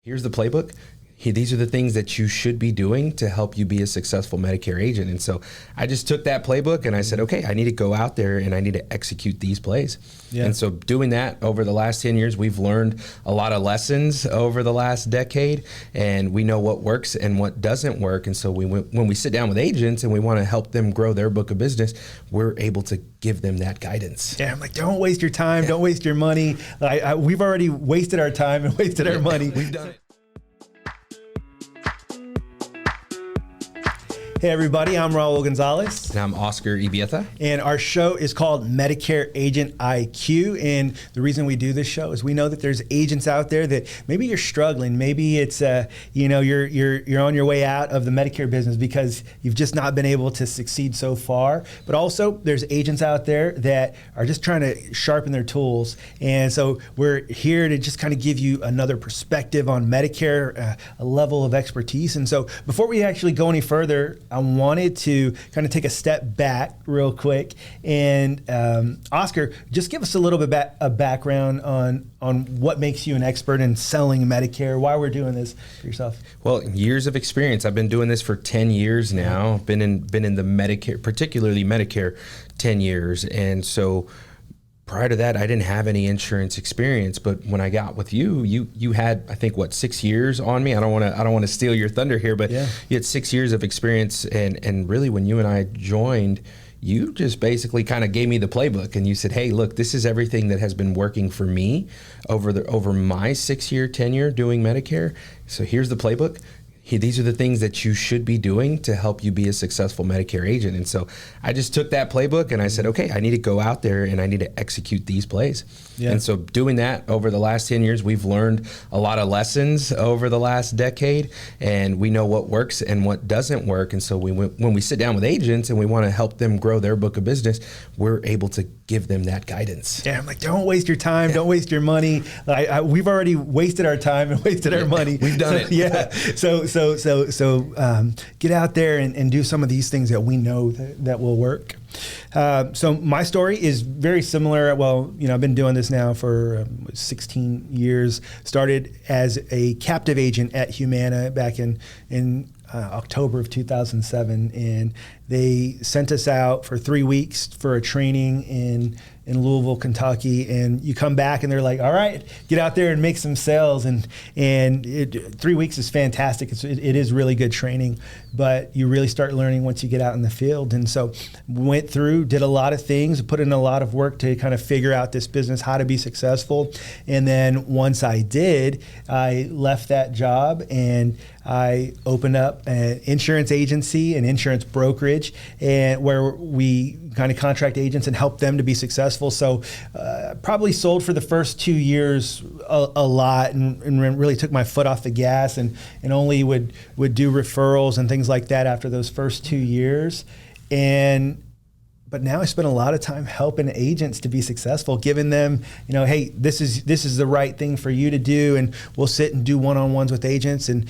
Here's the playbook. These are the things that you should be doing to help you be a successful Medicare agent. And so I just took that playbook and I said, okay, I need to go out there and I need to execute these plays. Yeah. And so doing that over the last 10 years, we've learned a lot of lessons over the last decade, and we know what works and what doesn't work. And so when we sit down with agents and we want to help them grow their book of business, we're able to give them that guidance. Yeah, I'm like, don't waste your time, don't waste your money. We've already wasted our time and wasted our money. We've done it. Hey everybody, I'm Raul Gonzalez. And I'm Oscar Ibieta. And our show is called Medicare Agent IQ. And the reason we do this show is we know that there's agents out there that maybe you're struggling. Maybe it's you're on your way out of the Medicare business because you've just not been able to succeed so far. But also there's agents out there that are just trying to sharpen their tools. And so we're here to just kind of give you another perspective on Medicare, a level of expertise. And so before we actually go any further, I wanted to kind of take a step back real quick. And Oscar, just give us a little bit of background on what makes you an expert in selling Medicare, why we're doing this for yourself. Well, years of experience. I've been doing this for 10 years now. Been in the Medicare, particularly Medicare, 10 years. And so prior to that, I didn't have any insurance experience, but when I got with you had, I think, 6 years on me. I don't want to steal your thunder here, but yeah. You had 6 years of experience, and really when you and I joined, you just basically kind of gave me the playbook, and you said, "Hey, look, this is everything that has been working for me over my 6-year tenure doing Medicare. So here's the playbook. These are the things that you should be doing to help you be a successful Medicare agent." And so I just took that playbook and I said, okay, I need to go out there and I need to execute these plays. Yeah. And so doing that over the last 10 years, we've learned a lot of lessons over the last decade, and we know what works and what doesn't work. And so when we sit down with agents and we want to help them grow their book of business, we're able to give them that guidance. Yeah, I'm like, don't waste your time, don't waste your money. We've already wasted our time and wasted our money. We've done it. Yeah. So get out there and do some of these things that we know that will work. So my story is very similar. Well, I've been doing this now for 16 years. Started as a captive agent at Humana back in October of 2007, and they sent us out for 3 weeks for a training in Louisville, Kentucky, and you come back and they're like, all right, get out there and make some sales. And 3 weeks is fantastic. It is really good training, but you really start learning once you get out in the field. And so went through, did a lot of things, put in a lot of work to kind of figure out this business, how to be successful. And then once I did, I left that job and I opened up an insurance agency, an insurance brokerage, and where we kind of contract agents and help them to be successful. So probably sold for the first 2 years a lot, and really took my foot off the gas, and only would do referrals and things like that after those first 2 years. But now I spend a lot of time helping agents to be successful, giving them, hey, this is the right thing for you to do, and we'll sit and do one-on-ones with agents and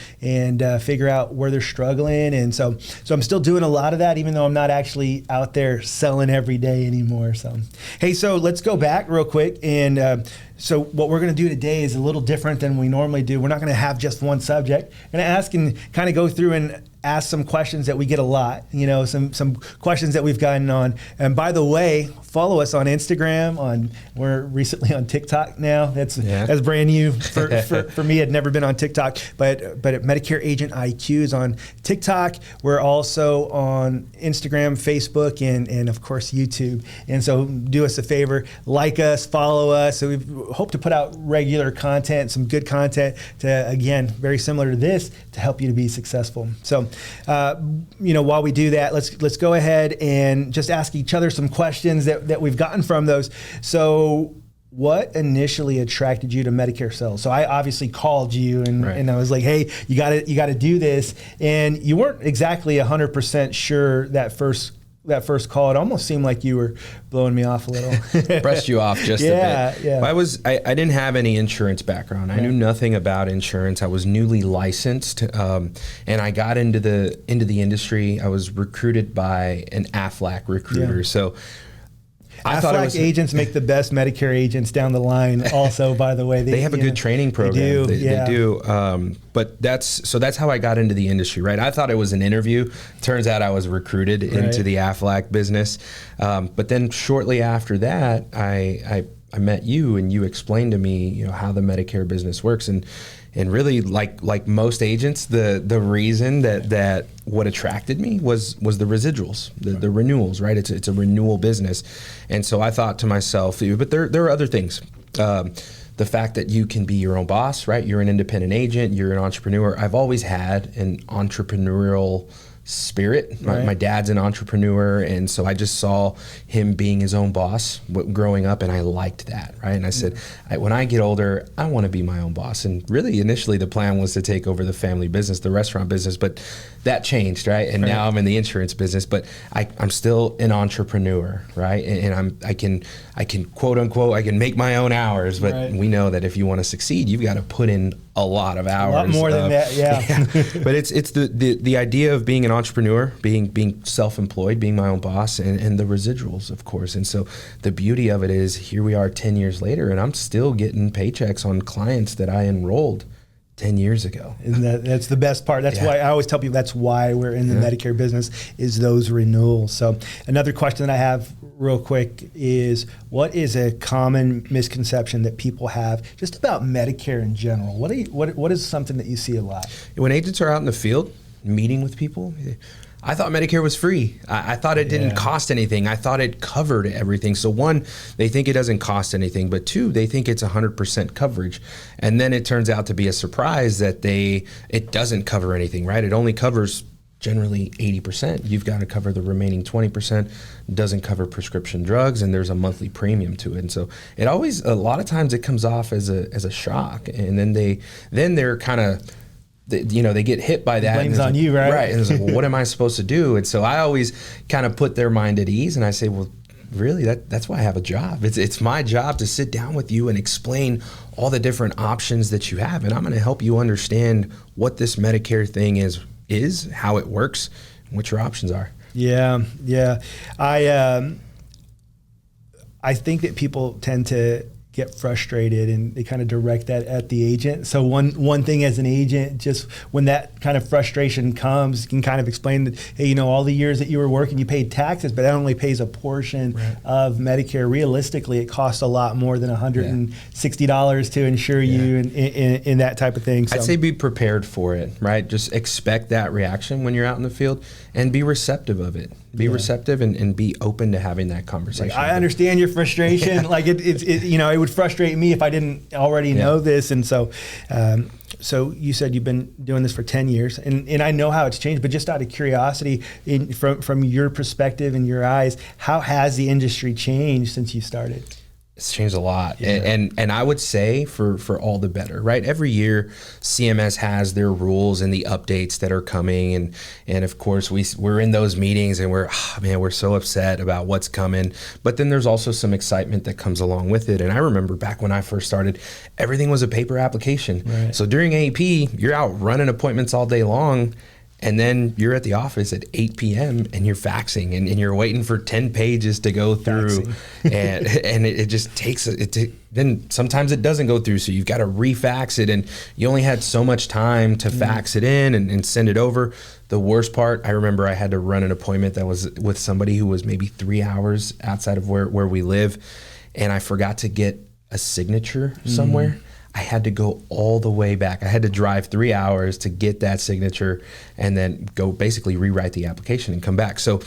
figure out where they're struggling. And so I'm still doing a lot of that, even though I'm not actually out there selling every day anymore. So, hey, so let's go back real quick. And so what we're going to do today is a little different than we normally do. We're not going to have just one subject. We're going to ask and kind of go through and ask some questions that we get a lot, some questions that we've gotten on. And by the way, follow us on Instagram. We're recently on TikTok now. That's brand new for me. I'd never been on TikTok, but Medicare Agent IQ is on TikTok. We're also on Instagram, Facebook, and of course YouTube. And so do us a favor, like us, follow us. So we hope to put out regular content, some good content to, again, very similar to this, to help you to be successful. So, while we do that, let's go ahead and just ask each other some questions that we've gotten from those. So what initially attracted you to Medicare sales? So I obviously called you and I was like, hey, you got to do this. And you weren't exactly 100% sure that first call. It almost seemed like you were blowing me off a little. Pressed you off just a bit. Yeah. I didn't have any insurance background. I knew nothing about insurance. I was newly licensed, and I got into the industry. I was recruited by an Aflac recruiter. So I thought it was, agents make the best Medicare agents down the line. Also, by the way, they have a good training program. They do. But that's how I got into the industry, right? I thought it was an interview. Turns out I was recruited into the Aflac business. But then shortly after that, I met you, and you explained to me, how the Medicare business works, and really, like most agents, the reason that what attracted me was the residuals, the renewals, right? It's a renewal business, and so I thought to myself, but there are other things. The fact that you can be your own boss, right? You're an independent agent, you're an entrepreneur. I've always had an entrepreneurial spirit. My dad's an entrepreneur, and so I just saw him being his own boss growing up, and I liked that, right? And I said, when I get older, I want to be my own boss. And really, initially, the plan was to take over the family business, the restaurant business, but that changed, right? And now I'm in the insurance business, but I'm still an entrepreneur, right? And I can quote unquote, I can make my own hours, but we know that if you want to succeed, you've got to put in a lot of hours. A lot more than that, yeah. But it's the idea of being an entrepreneur, being self-employed, being my own boss, and the residuals, of course. And so the beauty of it is, here we are 10 years later, and I'm still getting paychecks on clients that I enrolled 10 years ago. And that's the best part. That's why I always tell people that's why we're in the Medicare business, is those renewals. So another question that I have real quick is, what is a common misconception that people have just about Medicare in general? What is something that you see a lot? When agents are out in the field meeting with people, I thought Medicare was free. I thought it didn't cost anything. I thought it covered everything. So one, they think it doesn't cost anything, but two, they think it's 100% coverage. And then it turns out to be a surprise that it doesn't cover anything, right? It only covers generally 80%. You've got to cover the remaining 20%. Doesn't cover prescription drugs, and there's a monthly premium to it. And so it always, a lot of times it comes off as a shock, and then they're kind of, they get hit by that. Blame's on you, right? Right. And it's like, well, what am I supposed to do? And so I always kind of put their mind at ease, and I say, well, really, that's why I have a job. It's my job to sit down with you and explain all the different options that you have, and I'm going to help you understand what this Medicare thing is, how it works, and what your options are. Yeah. I think that people tend to get frustrated, and they kind of direct that at the agent. So one thing as an agent, just when that kind of frustration comes, you can kind of explain that, hey, all the years that you were working, you paid taxes, but that only pays a portion of Medicare. Realistically, it costs a lot more than $160 to insure you in that type of thing. So I'd say be prepared for it, right? Just expect that reaction when you're out in the field, and be receptive of it. Be receptive and be open to having that conversation. Like, I understand your frustration. Like it would frustrate me if I didn't already know this. And so, so you said you've been doing this for 10 years, and I know how it's changed, but just out of curiosity, from your perspective and your eyes, how has the industry changed since you started? It's changed a lot, and I would say for all the better, right? Every year, CMS has their rules and the updates that are coming, and of course we're in those meetings, and we're so upset about what's coming. But then there's also some excitement that comes along with it. And I remember back when I first started, everything was a paper application. Right. So during AP, you're out running appointments all day long. And then you're at the office at 8 p.m. and you're faxing, and you're waiting for 10 pages to go through, and it just takes then sometimes it doesn't go through, so you've got to refax it, and you only had so much time to fax it in and send it over. The worst part, I remember I had to run an appointment that was with somebody who was maybe 3 hours outside of where we live, and I forgot to get a signature somewhere. I had to go all the way back. I had to drive 3 hours to get that signature, and then go basically rewrite the application and come back. So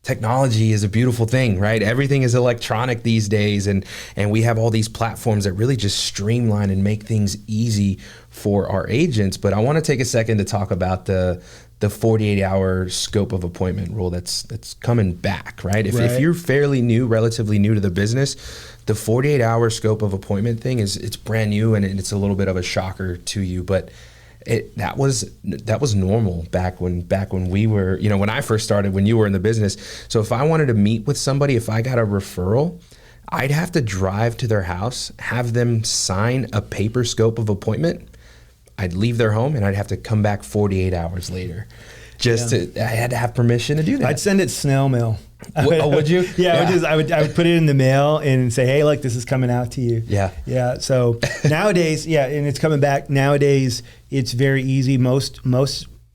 technology is a beautiful thing, right? Everything is electronic these days, and we have all these platforms that really just streamline and make things easy for our agents. But I want to take a second to talk about the 48-hour scope of appointment rule that's coming back, right? If you're fairly new, relatively new to the business, the 48-hour scope of appointment thing it's brand new, and it's a little bit of a shocker to you, but that was normal back when we were, when I first started, when you were in the business. So if I wanted to meet with somebody, if I got a referral, I'd have to drive to their house, have them sign a paper scope of appointment. I'd leave their home, and I'd have to come back 48 hours later. I had to have permission to do that. I'd send it snail mail. Would you? Yeah. I would put it in the mail and say, hey, look, this is coming out to you. Yeah. Yeah. So nowadays, and it's coming back. Nowadays, it's very easy. Most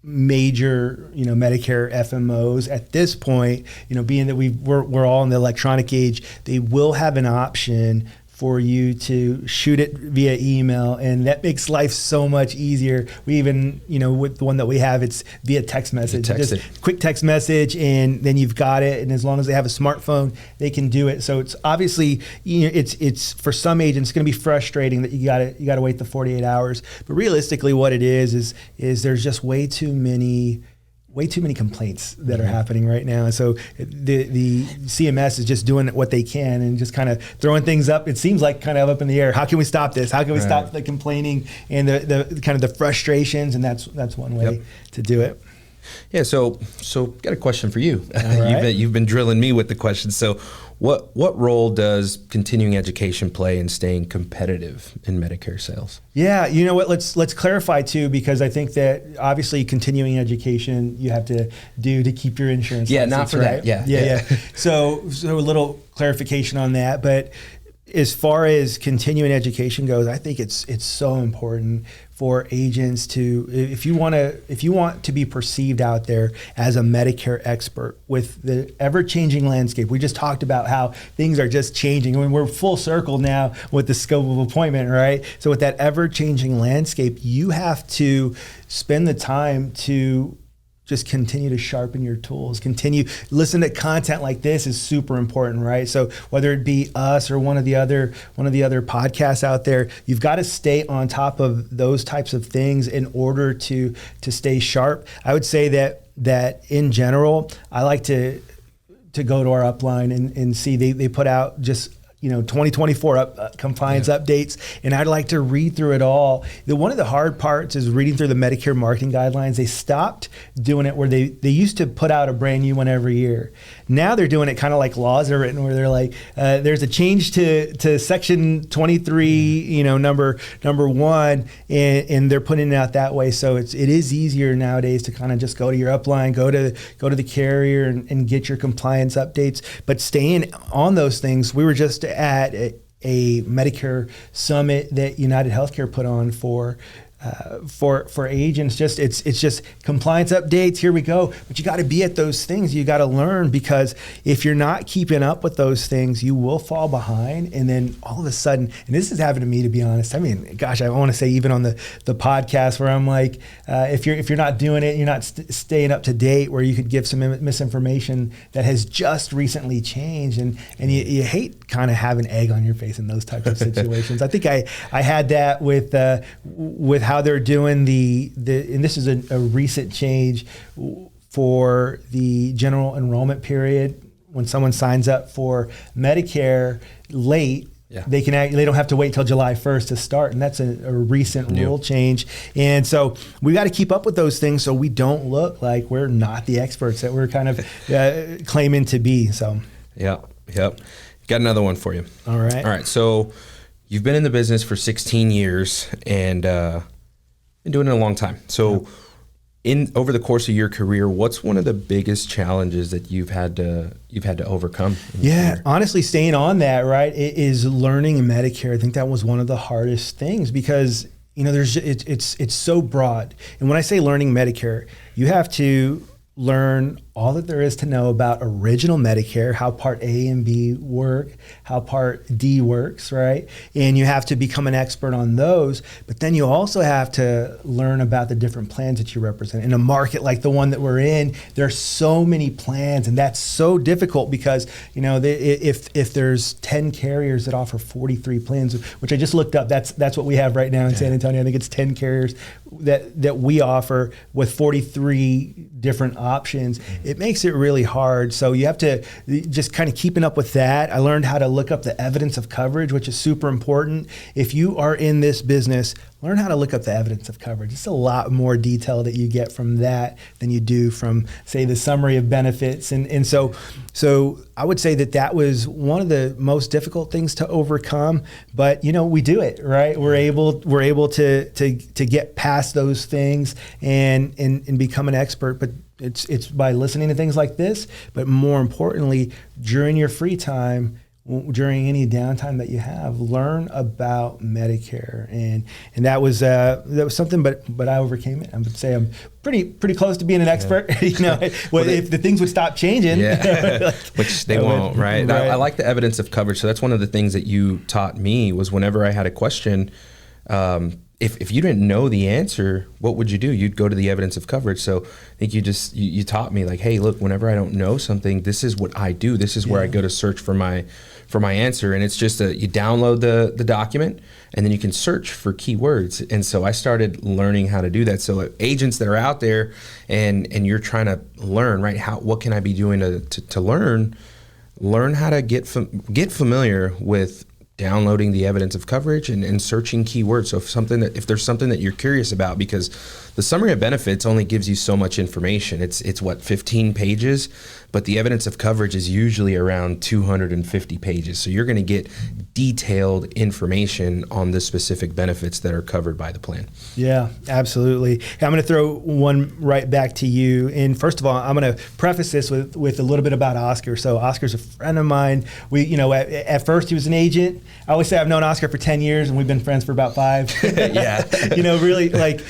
major, Medicare FMOs at this point, being that we're all in the electronic age, they will have an option for you to shoot it via email, and that makes life so much easier. We even, with the one that we have, it's via text message. Just quick text message, and then you've got it. And as long as they have a smartphone, they can do it. So it's obviously, it's for some agents going to be frustrating that you got to wait the 48 hours. But realistically, what it is there's just way too many complaints that are happening right now. And so the CMS is just doing what they can and just kind of throwing things up. It seems like kind of up in the air. How can we stop this? How can we stop the complaining and the kind of the frustrations? And that's one way to do it. Yeah. So got a question for you. Right. You've been drilling me with the questions. So what role does continuing education play in staying competitive in Medicare sales? Yeah, you know what? Let's clarify too, because I think that obviously continuing education you have to do to keep your insurance. Yeah, license, not for right? that. Yeah. So a little clarification on that, but as far as continuing education goes, I think it's so important for agents to, if you want to be perceived out there as a Medicare expert with the ever-changing landscape. We just talked about how things are just changing. I mean, we're full circle now with the scope of appointment, right? So with that ever-changing landscape, you have to spend the time to just continue to sharpen your tools, listen to content like this is super important, right? So whether it be us or one of the other podcasts out there, you've got to stay on top of those types of things in order to stay sharp. I would say that in general, I like to go to our upline and see they put out just 2024 compliance updates, and I'd like to read through it all. One of the hard parts is reading through the Medicare marketing guidelines. They stopped doing it where they used to put out a brand new one every year. Now they're doing it kind of like laws are written, where they're like, there's a change to section 23, number 1, and they're putting it out that way. So it is easier nowadays to kind of just go to your upline, go to the carrier and get your compliance updates. But staying on those things, we were just at a Medicare summit that United Healthcare put on for agents. It's just compliance updates. Here we go. But you got to be at those things. You got to learn, because if you're not keeping up with those things, you will fall behind. And then all of a sudden, and this has happened to me, to be honest. I mean, gosh, I want to say even on the podcast where I'm like, if you're not doing it, you're not staying up to date, where you could give some misinformation that has just recently changed, and you hate kind of having egg on your face in those types of situations. I think I had that with how they're doing and this is a recent change for the general enrollment period. When someone signs up for Medicare late, they don't have to wait till July 1st to start, and that's a recent rule change. And so we got to keep up with those things so we don't look like we're not the experts that we're kind of claiming to be. So yep. Got another one for you. All right. So you've been in the business for 16 years and been doing it a long time. So over the course of your career, what's one of the biggest challenges that you've had to overcome? Honestly, staying on that, right, is learning Medicare. I think that was one of the hardest things, because it's so broad. And when I say learning Medicare, you have to learn all that there is to know about original Medicare, how Part A and B work, how Part D works, right? And you have to become an expert on those. But then you also have to learn about the different plans that you represent. In a market like the one that we're in, there are so many plans, and that's so difficult because, if there's 10 carriers that offer 43 plans, which I just looked up, that's what we have right now in San Antonio. I think it's 10 carriers that we offer with 43 different options. It makes it really hard. So you have to just kind of keeping up with that. I learned how to look up the evidence of coverage, which is super important. If you are in this business, learn how to look up the evidence of coverage. It's a lot more detail that you get from that than you do from, say, the summary of benefits. And so I would say that was one of the most difficult things to overcome. But we do it, right? We're able to get past those things and become an expert. But It's by listening to things like this, but more importantly, during your free time, during any downtime that you have, learn about Medicare, and that was something. But I overcame it. I would say I'm pretty close to being an expert. If the things would stop changing, which they won't, right? I like the evidence of coverage. So that's one of the things that you taught me was whenever I had a question. If you didn't know the answer, what would you do? You'd go to the evidence of coverage. So I think you taught me like, hey, look, whenever I don't know something, this is what I do. This is where I go to search for my answer. And it's just you download the document and then you can search for keywords. And so I started learning how to do that. So agents that are out there and you're trying to learn, right? What can I be doing to learn how to get familiar with downloading the evidence of coverage and searching keywords. So if there's something that you're curious about, because the summary of benefits only gives you so much information. It's what, 15 pages, but the evidence of coverage is usually around 250 pages. So you're going to get detailed information on the specific benefits that are covered by the plan. Yeah, absolutely. I'm going to throw one right back to you. And first of all, I'm going to preface this with a little bit about Oscar. So Oscar's a friend of mine. We, at first he was an agent. I always say I've known Oscar for 10 years and we've been friends for about 5. Yeah. Really like,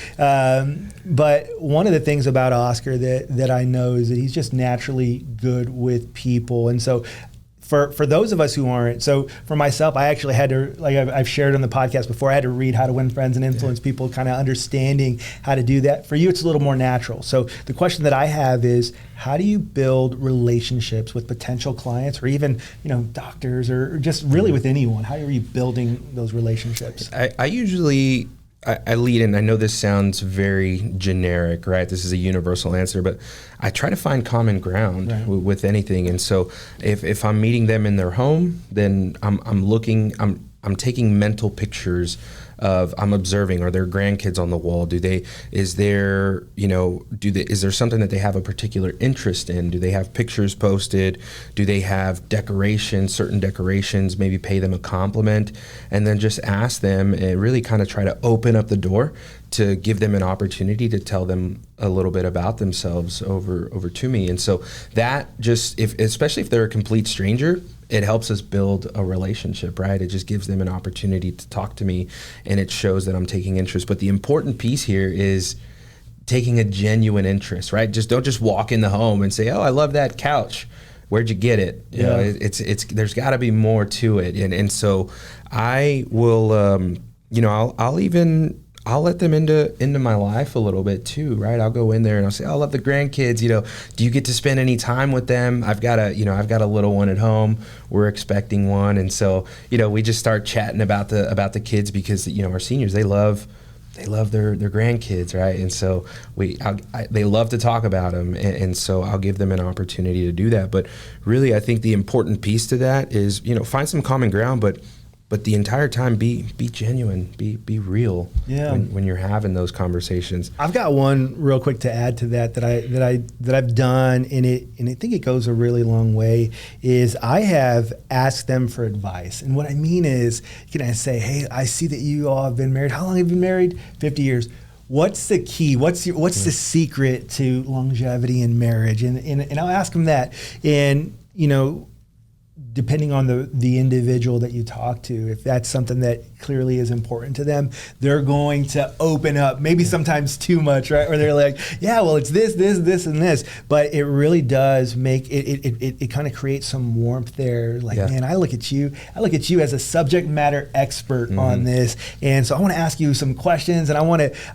but one of the things about Oscar that I know is that he's just naturally good with people. And so for those of us who aren't, so for myself, I actually had to, like I've shared on the podcast before, I had to read How to Win Friends and Influence People, kind of understanding how to do that. For you, it's a little more natural. So the question that I have is, how do you build relationships with potential clients or even, doctors or just really with anyone? How are you building those relationships? I usually lead in. I know this sounds very generic, right? This is a universal answer, but I try to find common ground with anything. And so if I'm meeting them in their home, then I'm taking mental pictures of, I'm observing, are there grandkids on the wall? Is there something that they have a particular interest in? Do they have pictures posted? Do they have certain decorations, maybe pay them a compliment, and then just ask them and really kind of try to open up the door to give them an opportunity to tell them a little bit about themselves over to me. And so that just, especially if they're a complete stranger, it helps us build a relationship, right? It just gives them an opportunity to talk to me, and it shows that I'm taking interest. But the important piece here is taking a genuine interest, right? Don't just walk in the home and say, "Oh, I love that couch. Where'd you get it?" You know, it's there's got to be more to it, and so I will, I'll let them into my life a little bit too, right? I'll go in there and I'll say, "Oh, I love the grandkids. Do you get to spend any time with them? I've got a little one at home. We're expecting one." And so, we just start chatting about the kids because, our seniors, they love their grandkids, right? And so they love to talk about them. And so I'll give them an opportunity to do that. But really, I think the important piece to that is, find some common ground, but the entire time be genuine, be real when you're having those conversations. I've got one real quick to add to that I've done, and I think it goes a really long way, is I have asked them for advice. And what I mean is, can I say, "Hey, I see that you all have been married. How long have you been married?" 50 years. What's the key? What's the secret to longevity in marriage? And I'll ask them that. And depending on the individual that you talk to, if that's something that clearly is important to them, they're going to open up, maybe sometimes too much, right? Or they're like, "Yeah, well, it's this, and this." But it really does make it kind of creates some warmth there. Like, man, I look at you as a subject matter expert on this. And so I want to ask you some questions, and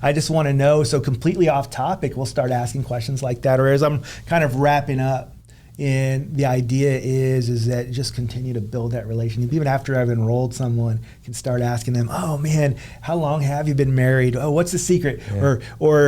I just want to know. So completely off topic, we'll start asking questions like that. Or as I'm kind of wrapping up, and the idea is that just continue to build that relationship. Even after I've enrolled someone, can start asking them, "Oh man, how long have you been married? Oh, what's the secret?" Or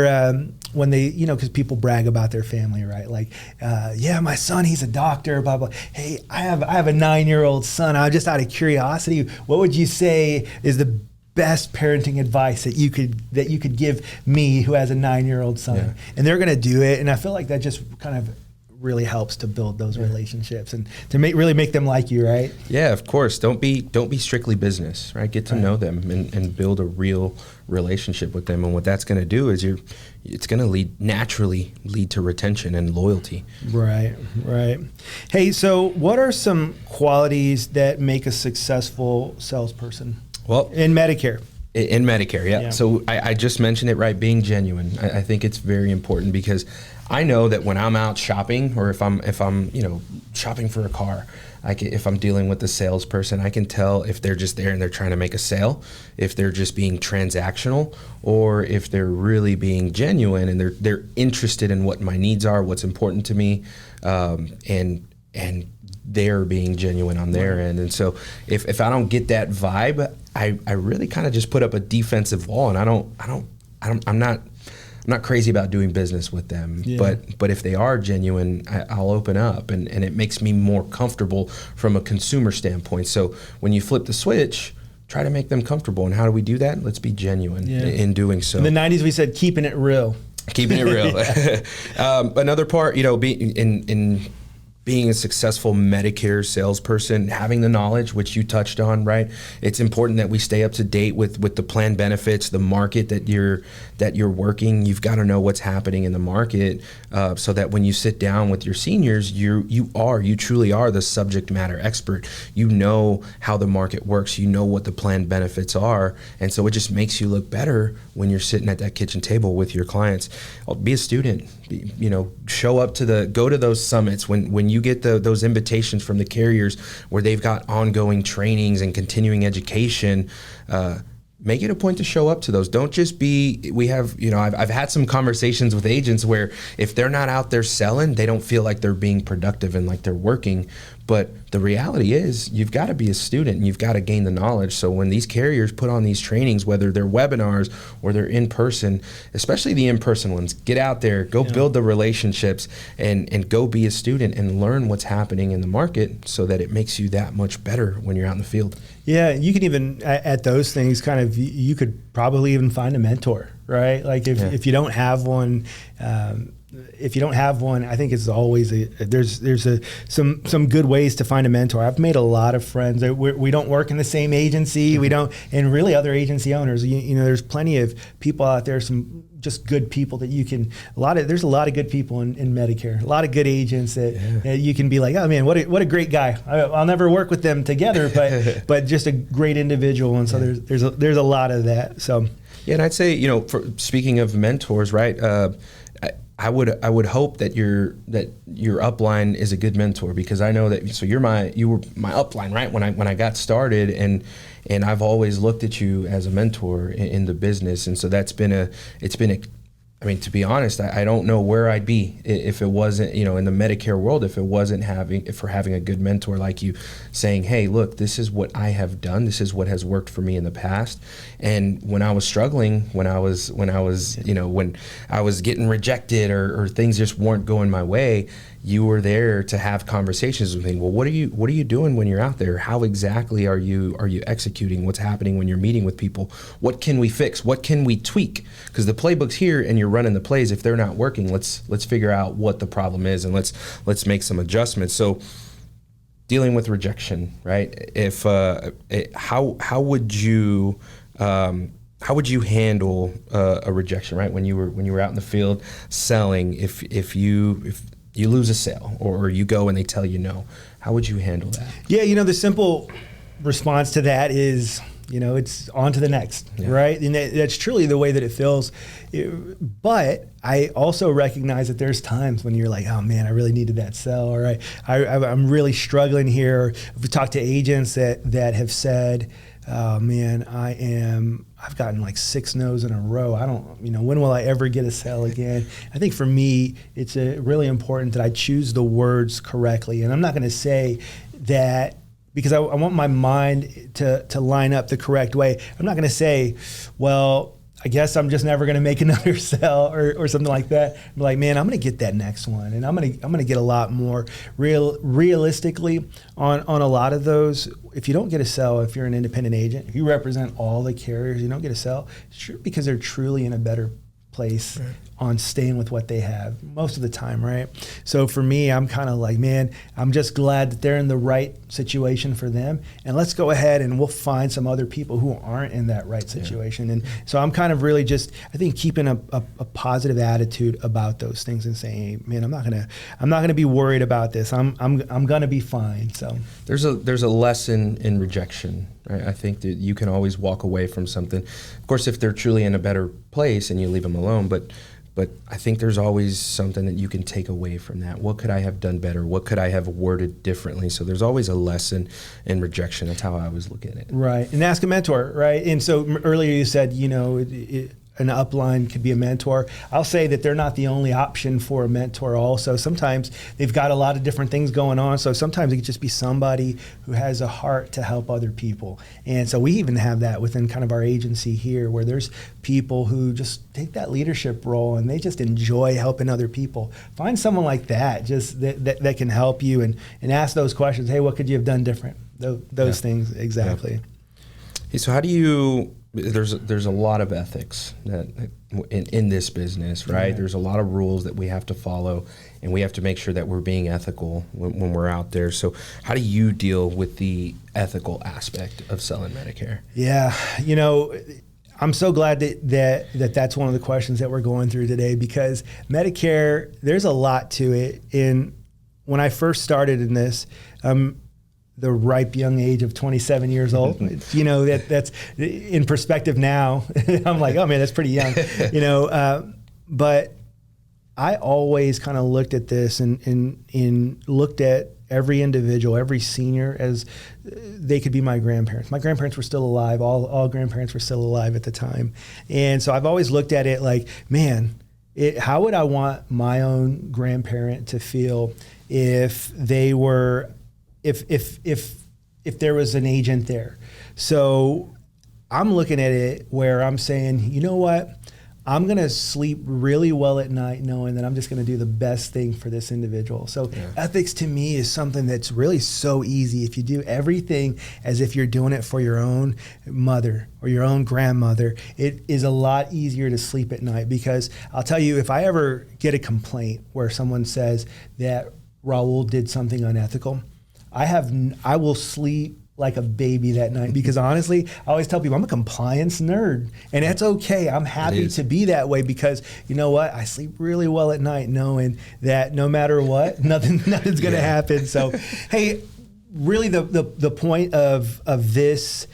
when they, because people brag about their family, right? Like, my son, he's a doctor, blah, blah. "Hey, I have a 9-year-old son. I'm just out of curiosity, what would you say is the best parenting advice that you could give me who has a 9-year-old son?" And they're going to do it. And I feel like that just kind of really helps to build those relationships and to really make them like you, right? Yeah, of course. Don't be strictly business, right? Get to know them and build a real relationship with them. And what that's going to do is it's going to naturally lead to retention and loyalty. Right. Hey, so what are some qualities that make a successful salesperson? Well, in Medicare. In Medicare, yeah. So I just mentioned it, right? Being genuine. I think it's very important because I know that when I'm out shopping, or if I'm shopping for a car, if I'm dealing with the salesperson, I can tell if they're just there and they're trying to make a sale, if they're just being transactional, or if they're really being genuine and they're interested in what my needs are, what's important to me, and they're being genuine on their end. And so if I don't get that vibe, I really kind of just put up a defensive wall, and I'm not crazy about doing business with them. Yeah. But if they are genuine, I'll open up, and it makes me more comfortable from a consumer standpoint. So when you flip the switch, try to make them comfortable. And how do we do that? Let's be genuine in doing so. In the 90s, we said keeping it real. Keeping it real. Another part, being a successful Medicare salesperson, having the knowledge, which you touched on, right? It's important that we stay up to date with the plan benefits, the market that you're working. You've got to know what's happening in the market, so that when you sit down with your seniors, you truly are the subject matter expert. You know how the market works. You know what the plan benefits are, and so it just makes you look better when you're sitting at that kitchen table with your clients. Be a student. Show up go to those summits when you get those invitations from the carriers where they've got ongoing trainings and continuing education. Make it a point to show up to those. Don't just be, I've had some conversations with agents where if they're not out there selling, they don't feel like they're being productive and like they're working. But the reality is you've got to be a student and you've got to gain the knowledge. So when these carriers put on these trainings, whether they're webinars or they're in person, especially the in-person ones, get out there, go build the relationships and go be a student and learn what's happening in the market so that it makes you that much better when you're out in the field. Yeah, you can even, at those things, you could probably even find a mentor, right? Like if you don't have one, I think it's always there's some good ways to find a mentor. I've made a lot of friends. We don't work in the same agency. We don't, and really other agency owners. There's plenty of people out there. Some just good people that you can. There's a lot of good people in Medicare. A lot of good agents that you can be like, oh man, what a great guy. I'll never work with them together, but just a great individual. And so there's a lot of that. So yeah, and I'd say speaking of mentors, right? I would hope that your upline is a good mentor, because I know that. So you were my upline, right? When I got started, and I've always looked at you as a mentor in the business, and so I mean, to be honest, I don't know where I'd be if it wasn't, in the Medicare world, if having a good mentor like you saying, hey, look, this is what I have done. This is what has worked for me in the past. And when I was struggling, when I was getting rejected or things just weren't going my way, you were there to have conversations with me. Well, what are you doing when you're out there? How exactly are you executing? What's happening when you're meeting with people? What can we fix? What can we tweak? Because the playbook's here and you're running the plays. If they're not working, let's figure out what the problem is and let's make some adjustments. So dealing with rejection, right? If how would you handle a rejection, right? When you were out in the field selling, if you lose a sale or you go and they tell you no, how would you handle that? Yeah, the simple response to that is, it's on to the next, right? And that's truly the way that it feels. But I also recognize that there's times when you're like, oh man, I really needed that sell, or I'm really struggling here. We've talked to agents that have said, oh man, I've gotten like 6 no's in a row. I don't, when will I ever get a sale again? I think for me, it's really important that I choose the words correctly. And I'm not going to say that because I want my mind to line up the correct way. I'm not going to say, well, I guess I'm just never going to make another sale or something like that. I'm like, man, I'm going to get that next one, and I'm going to get a lot more. Realistically, on a lot of those, if you don't get a sell, if you're an independent agent, if you represent all the carriers, you don't get a sell, it's true because they're truly in a better place on staying with what they have most of the time, right? So for me, I'm kind of like, man, I'm just glad that they're in the right situation for them, and let's go ahead and we'll find some other people who aren't in that right situation. And so I'm kind of really just, I think, keeping a positive attitude about those things and saying, hey, man, I'm not gonna be worried about this. I'm gonna be fine. So there's a lesson in rejection, right? I think that you can always walk away from something. Of course, if they're truly in a better place and you leave them alone, but I think there's always something that you can take away from that. What could I have done better? What could I have worded differently? So there's always a lesson in rejection. That's how I was looking at it. Right, and ask a mentor, right? And so earlier you said, an upline could be a mentor. I'll say that they're not the only option for a mentor also. Sometimes they've got a lot of different things going on. So sometimes it could just be somebody who has a heart to help other people. And so we even have that within kind of our agency here, where there's people who just take that leadership role and they just enjoy helping other people. Find someone like that, just that can help you and ask those questions. Hey, what could you have done different? Those things, exactly. Yeah. Hey, so how do you... There's a lot of ethics that in this business, right? There's a lot of rules that we have to follow, and we have to make sure that we're being ethical when we're out there. So how do you deal with the ethical aspect of selling Medicare? Yeah, I'm so glad that's one of the questions that we're going through today, because Medicare, there's a lot to it. And when I first started in this, the ripe young age of 27 years old. That's in perspective now. I'm like, oh man, that's pretty young. But I always kind of looked at this and looked at every individual, every senior, as they could be my grandparents. My grandparents were still alive. All grandparents were still alive at the time. And so I've always looked at it like, man, how would I want my own grandparent to feel if they were, if there was an agent there? So I'm looking at it where I'm saying, you know what? I'm going to sleep really well at night knowing that I'm just going to do the best thing for this individual. So ethics to me is something that's really so easy. If you do everything as if you're doing it for your own mother or your own grandmother, it is a lot easier to sleep at night. Because I'll tell you, if I ever get a complaint where someone says that Raul did something unethical, I will sleep like a baby that night, because honestly, I always tell people I'm a compliance nerd, and that's okay. I'm happy to be that way, because you know what? I sleep really well at night knowing that no matter what, nothing's going to happen. So, hey, really the point of this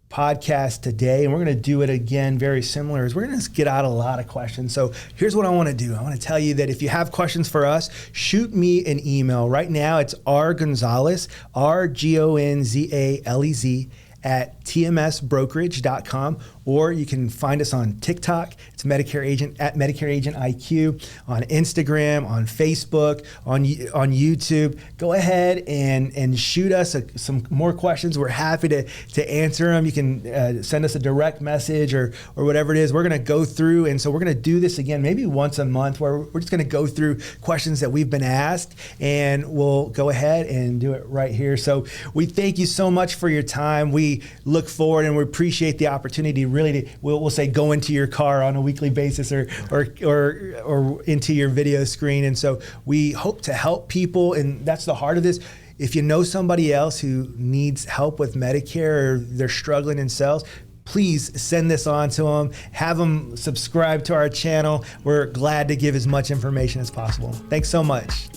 podcast today, and we're going to do it again very similar, is we're going to get out a lot of questions. So here's what I want to do. I want to tell you that if you have questions for us, shoot me an email. Right now it's rgonzalez, RGONZALEZ @tmsbrokerage.com, or you can find us on TikTok. It's Medicare Agent @Medicare Agent IQ, on Instagram, on Facebook, on YouTube. Go ahead and shoot us some more questions. We're happy to answer them. You can send us a direct message or whatever it is. We're going to go through, and so we're going to do this again maybe once a month, where we're just going to go through questions that we've been asked, and we'll go ahead and do it right here. So we thank you so much for your time. We look forward and we appreciate the opportunity really to, we'll say, go into your car on a weekly basis or into your video screen. And so we hope to help people, and that's the heart of this. If you know somebody else who needs help with Medicare, or they're struggling in sales, please send this on to them. Have them subscribe to our channel. We're glad to give as much information as possible. Thanks so much.